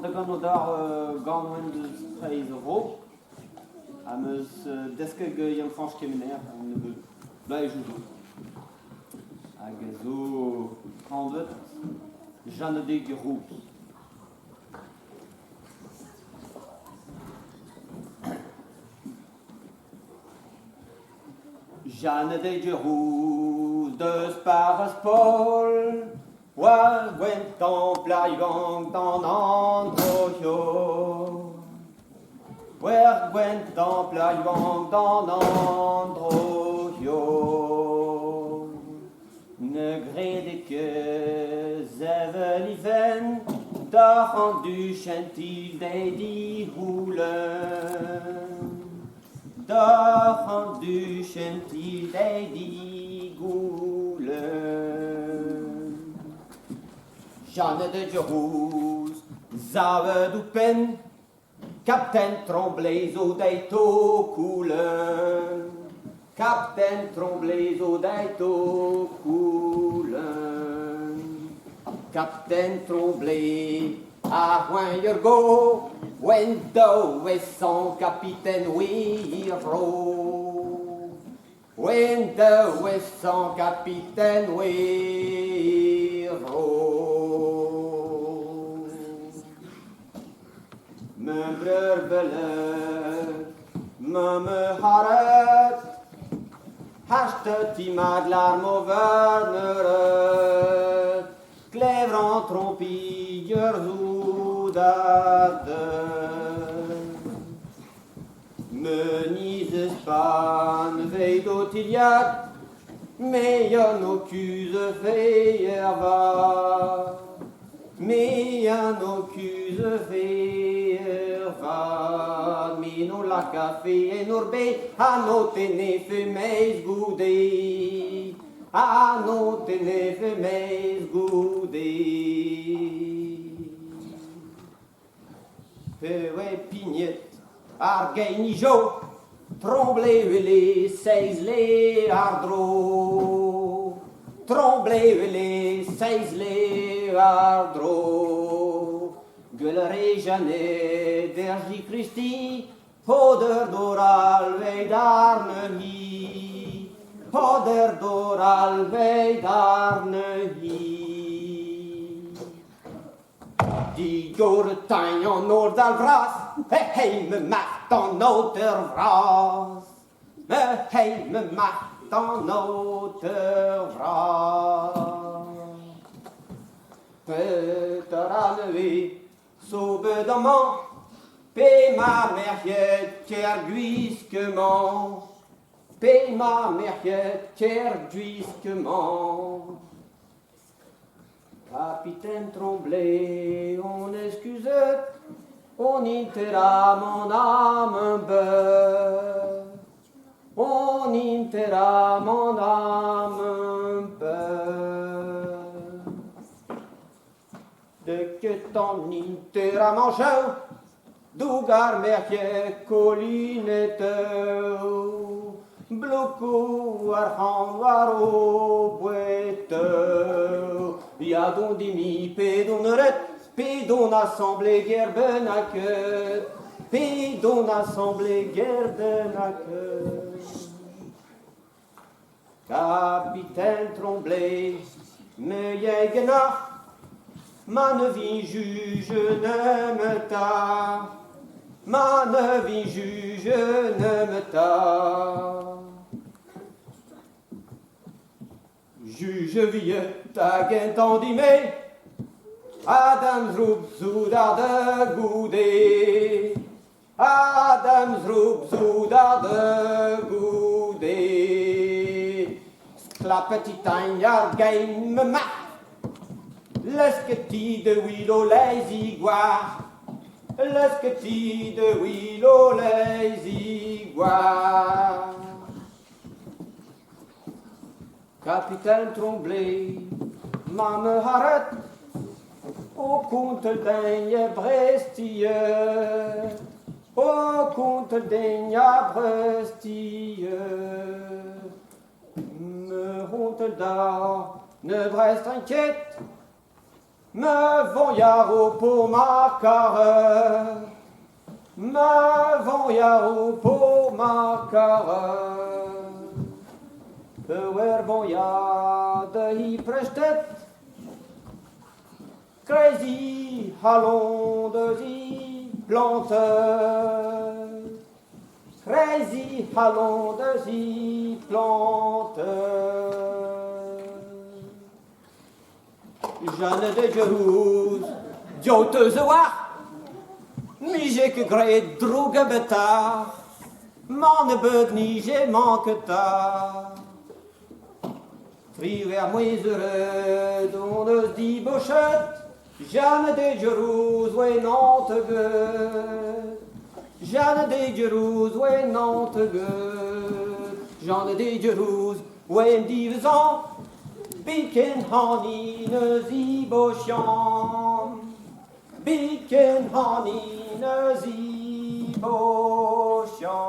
de gant daar gant de prijzen op. En dus deske ge jan fransch kemener en de blij joujou. En zo handelt Jeanne de Geroux. Jeanne de Geroux, de Spares Paul, wa went templari vang dan androjo. Where went templari vang dan androjo. Ne grede que zeveliven, daar aan du chantil de die hoelen. Daar aan du chantil de die goelen. Jeanne de Geroux, zouwe du pen, Captain Tremblay zo dij to koelen. Captain Tremblay zo dij to koelen. Captain Tremblay, ah when you go, when thou is son capitaine Wiro. When thou is son capitaine Wiro. Me brerbele, me haret, Hastet die maat l'arme au verneret, Clèvre en trompilleur zoudade. Menise span veille d'Otiliat, mais y'en accuse feierva. Mais y'en accuse feierva. Mino la café et norbe, a note ne femeis goudé. A note ne femeis goudé. Pewe pignette, argainijo, tremblez les seis les ardro. Tremblez les seis les ardro. Gueulerai Jeanne d'Ergie Christi, Poder d'oral vei d'arnehi. Poder d'oral vei d'arnehi. Die Goretijn en noord al vras, he me macht en noter vras. He me macht en noter vras. Peter Annewie, so bedamant, Pe ma merchet kerguisquement, Pe ma merchet kerguisquement. Capitaine Tremblay, on excuse, on intera mon âme beurre. On intera mon âme beurre. De que ton intera mon chien, Dougar merchet collinette, Bloco arhan waro boite. Yadon dimi pédoneret, pédon assemblée gerbenaket, pédon assemblée gerbenaket. Capitaine Tremblay, me jägenach, Manevin juge ne me ta, Manevin juge ne me ta. Juge vieux, ta gentendime, Adam Zroub zoudar de goudé, Adam Zroub zoudar de goudé. La petite aignard gagne me mat, L'esquetti de Willow les iguares, L'esquetti de Willow les iguares. Capitaine Tremblay, Mame Haret, au compte d'un brestilleux, au compte d'un brestilleux. Me honte d'or, ne Brest inquiète, me vont yaro pour ma carre, me vont yaro pour ma carre. Pewer bon ya de hi prestet, crazy halon de zi plante, crazy halon de zi plante. Jeanne de Jerouz, dioteuse wa, mi j'ai que gré droge beta, man bud ni j'ai manque ta. Friwer moins heureux, dont on se dit bochette, Jeanne de Jerouz, ouais Nantes gueule. Jeanne de Jerouz, ouais Nantes gueule. Jeanne de Jerouz, ouais divisant, Biken honey ne zi bochant, Biken honey ne zi bochant.